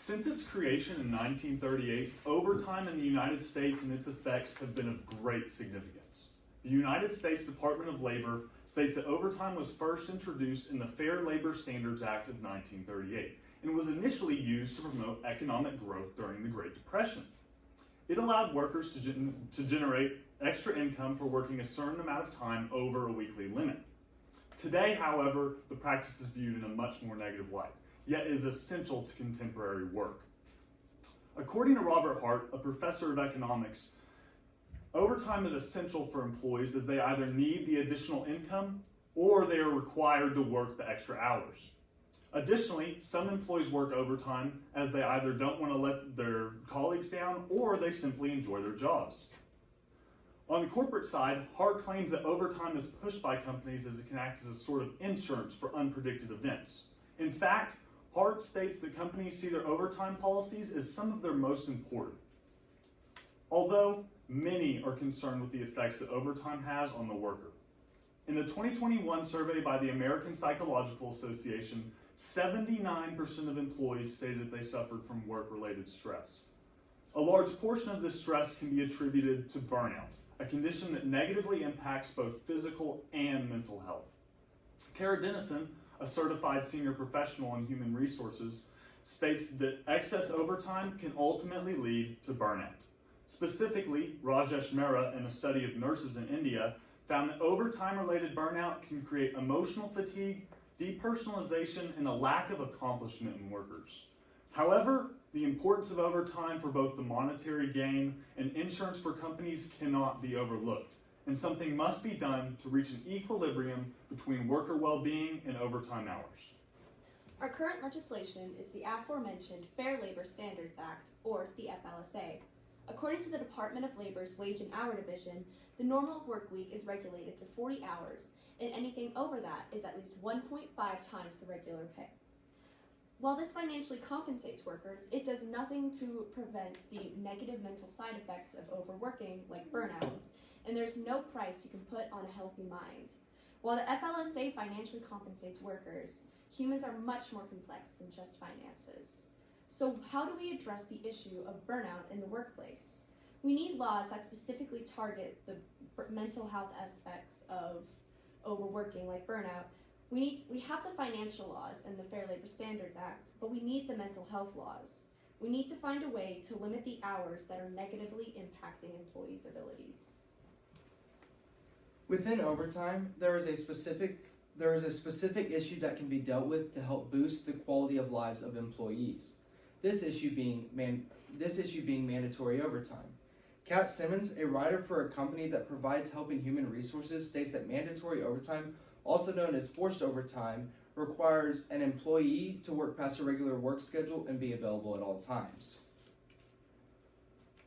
Since its creation in 1938, overtime in the United States and its effects have been of great significance. The United States Department of Labor states that overtime was first introduced in the Fair Labor Standards Act of 1938 and was initially used to promote economic growth during the Great Depression. It allowed workers to generate extra income for working a certain amount of time over a weekly limit. Today, however, the practice is viewed in a much more negative light, yet is essential to contemporary work. According to Robert Hart, a professor of economics, overtime is essential for employees as they either need the additional income or they are required to work the extra hours. Additionally, some employees work overtime as they either don't want to let their colleagues down or they simply enjoy their jobs. On the corporate side, Hart claims that overtime is pushed by companies as it can act as a sort of insurance for unpredicted events. In fact, Hart states that companies see their overtime policies as some of their most important. Although many are concerned with the effects that overtime has on the worker. In the 2021 survey by the American Psychological Association, 79% of employees say that they suffered from work-related stress. A large portion of this stress can be attributed to burnout, a condition that negatively impacts both physical and mental health. Addyson, a certified senior professional in human resources, states that excess overtime can ultimately lead to burnout. Specifically, Rajesh Mehra, in a study of nurses in India, found that overtime-related burnout can create emotional fatigue, depersonalization, and a lack of accomplishment in workers. However, the importance of overtime for both the monetary gain and insurance for companies cannot be overlooked, and something must be done to reach an equilibrium between worker well-being and overtime hours. Our current legislation is the aforementioned Fair Labor Standards Act, or the FLSA. According to the Department of Labor's Wage and Hour Division, the normal work week is regulated to 40 hours, and anything over that is at least 1.5 times the regular pay. While this financially compensates workers, it does nothing to prevent the negative mental side effects of overworking, like burnouts, and there's no price you can put on a healthy mind. While the FLSA financially compensates workers, humans are much more complex than just finances. So how do we address the issue of burnout in the workplace? We need laws that specifically target the mental health aspects of overworking, like burnout. We have the financial laws and the Fair Labor Standards Act, but we need the mental health laws. We need to find a way to limit the hours that are negatively impacting employees' abilities. Within overtime, there is a specific issue that can be dealt with to help boost the quality of lives of employees. This issue being mandatory overtime. Kat Simmons, a writer for a company that provides help in human resources, states that mandatory overtime, also known as forced overtime, requires an employee to work past a regular work schedule and be available at all times.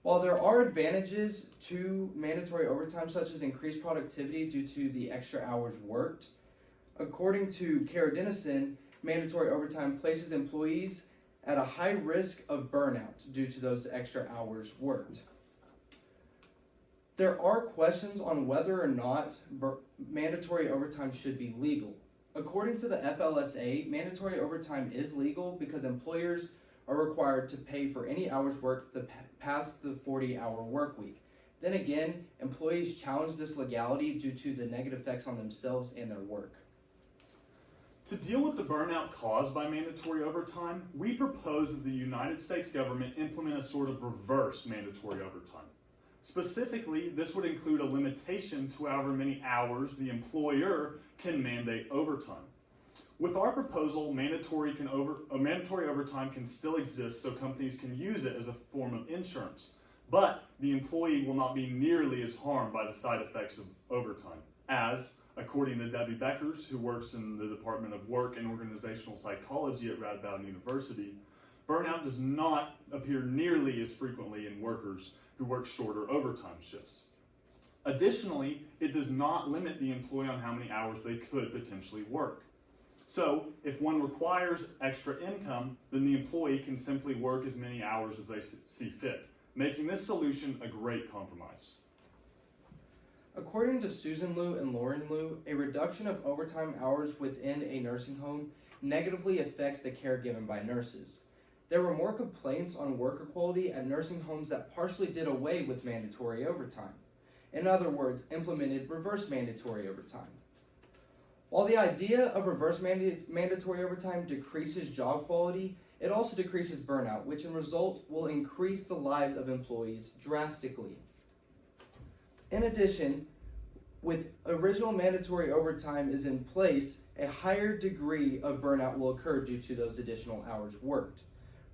While there are advantages to mandatory overtime, such as increased productivity due to the extra hours worked, according to Addyson, mandatory overtime places employees at a high risk of burnout due to those extra hours worked. There are questions on whether or not mandatory overtime should be legal. According to the FLSA, mandatory overtime is legal because employers are required to pay for any hours worked past the 40-hour work week. Then again, employees challenge this legality due to the negative effects on themselves and their work. To deal with the burnout caused by mandatory overtime, we propose that the United States government implement a sort of reverse mandatory overtime. Specifically, this would include a limitation to however many hours the employer can mandate overtime. With our proposal, mandatory overtime can still exist so companies can use it as a form of insurance, but the employee will not be nearly as harmed by the side effects of overtime, as, according to Debbie Beckers, who works in the Department of Work and Organizational Psychology at Radboud University, burnout does not appear nearly as frequently in workers who work shorter overtime shifts. Additionally, it does not limit the employee on how many hours they could potentially work. So, if one requires extra income, then the employee can simply work as many hours as they see fit, making this solution a great compromise. According to Susan Liu and Lauren Liu, a reduction of overtime hours within a nursing home negatively affects the care given by nurses. There were more complaints on worker quality at nursing homes that partially did away with mandatory overtime. In other words, implemented reverse mandatory overtime. While the idea of reverse mandatory overtime decreases job quality, it also decreases burnout, which in result will increase the lives of employees drastically. In addition, with original mandatory overtime is in place, a higher degree of burnout will occur due to those additional hours worked.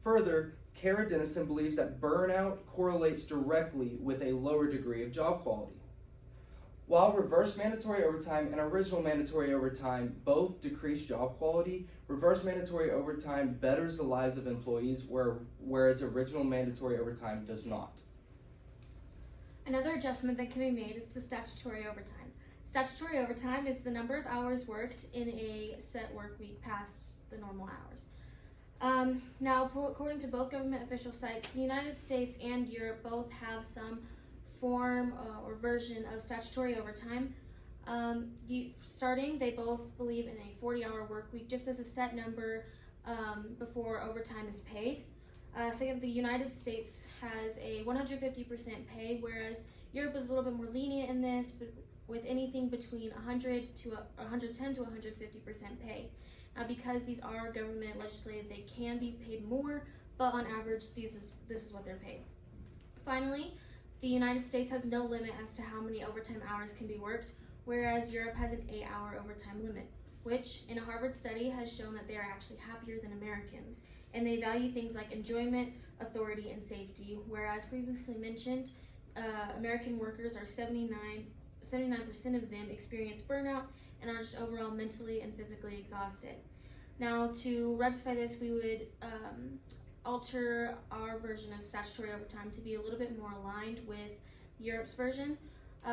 Further, Kara Dennison believes that burnout correlates directly with a lower degree of job quality. While reverse mandatory overtime and original mandatory overtime both decrease job quality, reverse mandatory overtime betters the lives of employees, whereas original mandatory overtime does not. Another adjustment that can be made is to statutory overtime. Statutory overtime is the number of hours worked in a set work week past the normal hours. Now, according to both government official sites, the United States and Europe both have some form or version of statutory overtime. They both believe in a 40-hour work week just as a set number before overtime is paid. Second, the United States has a 150% pay, whereas Europe is a little bit more lenient in this, but with anything between 110 to 150% pay. Now, because these are government legislated, they can be paid more, but on average, this is what they're paid. Finally, the United States has no limit as to how many overtime hours can be worked, whereas Europe has an 8-hour overtime limit, which in a Harvard study has shown that they are actually happier than Americans, and they value things like enjoyment, authority, and safety, whereas previously mentioned, American workers are 79% of them experience burnout and are just overall mentally and physically exhausted. Now, to rectify this, we would alter our version of statutory overtime to be a little bit more aligned with Europe's version.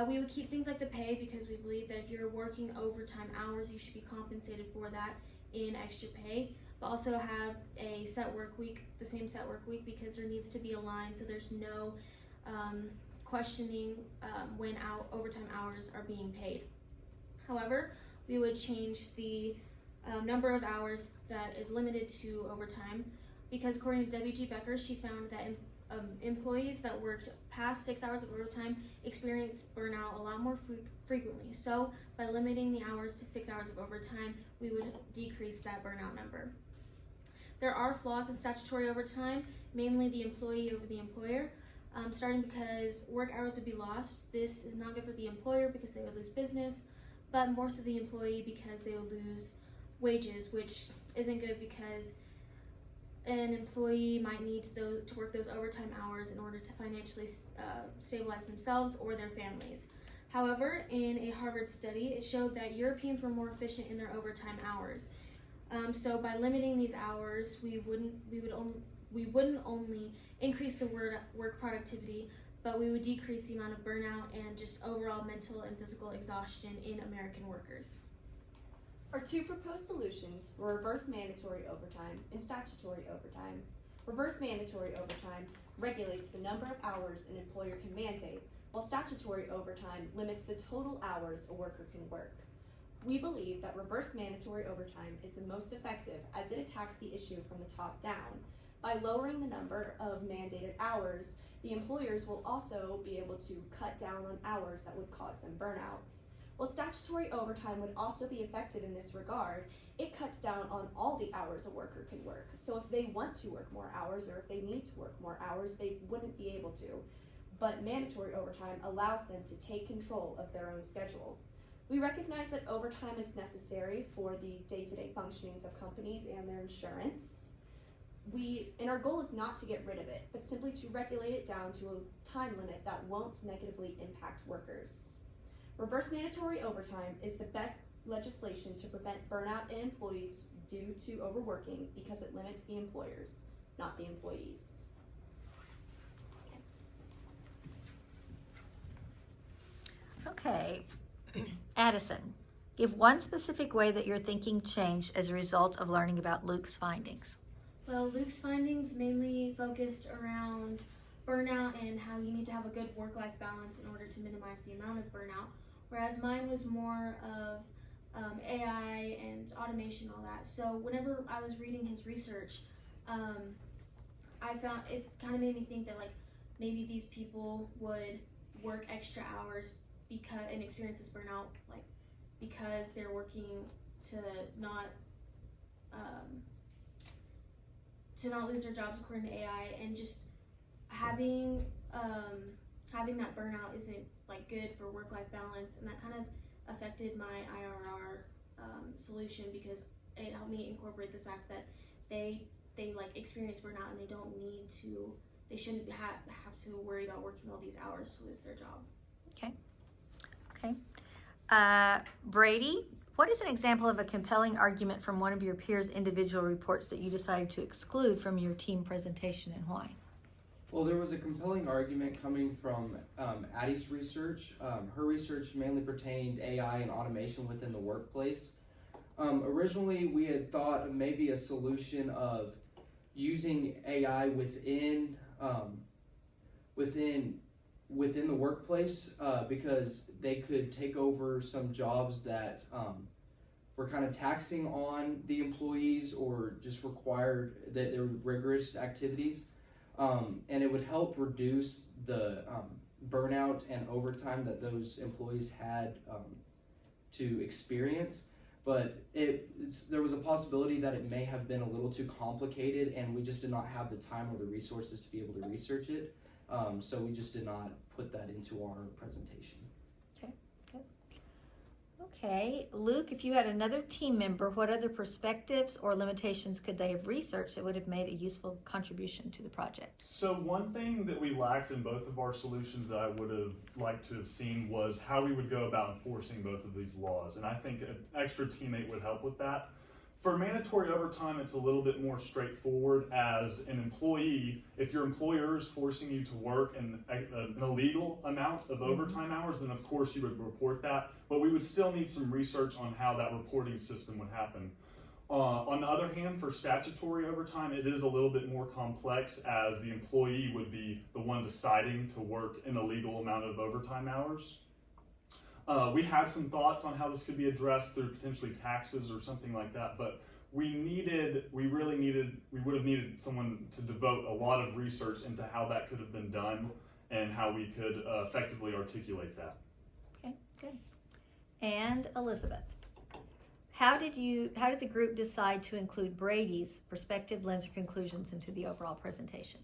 We would keep things like the pay because we believe that if you're working overtime hours, you should be compensated for that in extra pay, but also have a set work week, the same set work week, because there needs to be aligned so there's no questioning when overtime hours are being paid. However, we would change the number of hours that is limited to overtime because according to W.G. Becker, she found that employees that worked past 6 hours of overtime experience burnout a lot more frequently. So by limiting the hours to 6 hours of overtime, we would decrease that burnout number. There are flaws in statutory overtime, mainly the employee over the employer, starting because work hours would be lost. This is not good for the employer because they would lose business, but more so the employee because they would lose wages, which isn't good because an employee might need to work those overtime hours in order to financially stabilize themselves or their families. However, in a Harvard study, it showed that Europeans were more efficient in their overtime hours. So by limiting these hours, we wouldn't only increase the work productivity, but we would decrease the amount of burnout and just overall mental and physical exhaustion in American workers. Our two proposed solutions were reverse mandatory overtime and statutory overtime. Reverse mandatory overtime regulates the number of hours an employer can mandate, while statutory overtime limits the total hours a worker can work. We believe that reverse mandatory overtime is the most effective as it attacks the issue from the top down. By lowering the number of mandated hours, the employers will also be able to cut down on hours that would cause them burnouts. While statutory overtime would also be effective in this regard, it cuts down on all the hours a worker can work. So if they want to work more hours or if they need to work more hours, they wouldn't be able to. But mandatory overtime allows them to take control of their own schedule. We recognize that overtime is necessary for the day-to-day functionings of companies and their insurance. And our goal is not to get rid of it, but simply to regulate it down to a time limit that won't negatively impact workers. Reverse mandatory overtime is the best legislation to prevent burnout in employees due to overworking because it limits the employers, not the employees. Okay, Addison, give one specific way that your thinking changed as a result of learning about Luke's findings. Well, Luke's findings mainly focused around burnout and how you need to have a good work-life balance in order to minimize the amount of burnout, whereas mine was more of AI and automation, all that. So whenever I was reading his research, I found it kind of made me think that like maybe these people would work extra hours and experience this burnout like because they're working to not lose their jobs according to AI, and just having that burnout isn't like good for work-life balance, and that kind of affected my IRR solution because it helped me incorporate the fact that they like experience burnout and they shouldn't have to worry about working all these hours to lose their job. Okay. Brady, what is an example of a compelling argument from one of your peers' individual reports that you decided to exclude from your team presentation, and why? Well, there was a compelling argument coming from Addie's research. Her research mainly pertained AI and automation within the workplace. Originally, we had thought of maybe a solution of using AI within the workplace because they could take over some jobs that were kind of taxing on the employees or just required that there were rigorous activities. And it would help reduce the burnout and overtime that those employees had to experience. But there was a possibility that it may have been a little too complicated, and we just did not have the time or the resources to be able to research it. So we just did not put that into our presentation. Okay, Luke, if you had another team member, what other perspectives or limitations could they have researched that would have made a useful contribution to the project? So one thing that we lacked in both of our solutions that I would have liked to have seen was how we would go about enforcing both of these laws. And I think an extra teammate would help with that. For mandatory overtime, it's a little bit more straightforward. As an employee, if your employer is forcing you to work an illegal amount of overtime hours, then of course you would report that. But we would still need some research on how that reporting system would happen. On the other hand, for statutory overtime, it is a little bit more complex, as the employee would be the one deciding to work an illegal amount of overtime hours. We had some thoughts on how this could be addressed through potentially taxes or something like that, but we would have needed someone to devote a lot of research into how that could have been done and how we could effectively articulate that. Okay, good. And Elizabeth, how did the group decide to include Brady's perspective, lens, or conclusions into the overall presentation?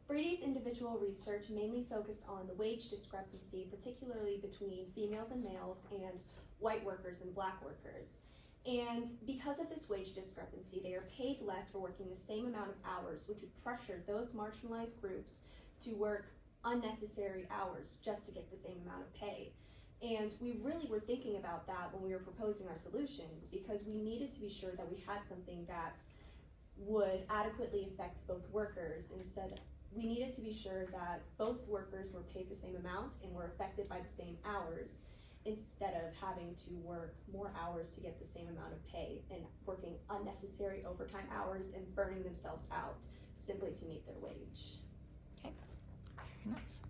Brady's individual research mainly focused on the wage discrepancy, particularly between females and males and white workers and black workers. And because of this wage discrepancy, they are paid less for working the same amount of hours, which would pressure those marginalized groups to work unnecessary hours just to get the same amount of pay. And we really were thinking about that when we were proposing our solutions, because we needed to be sure that we had something that would adequately affect both workers. Instead, we needed to be sure that both workers were paid the same amount and were affected by the same hours, instead of having to work more hours to get the same amount of pay and working unnecessary overtime hours and burning themselves out simply to meet their wage. Okay, very nice.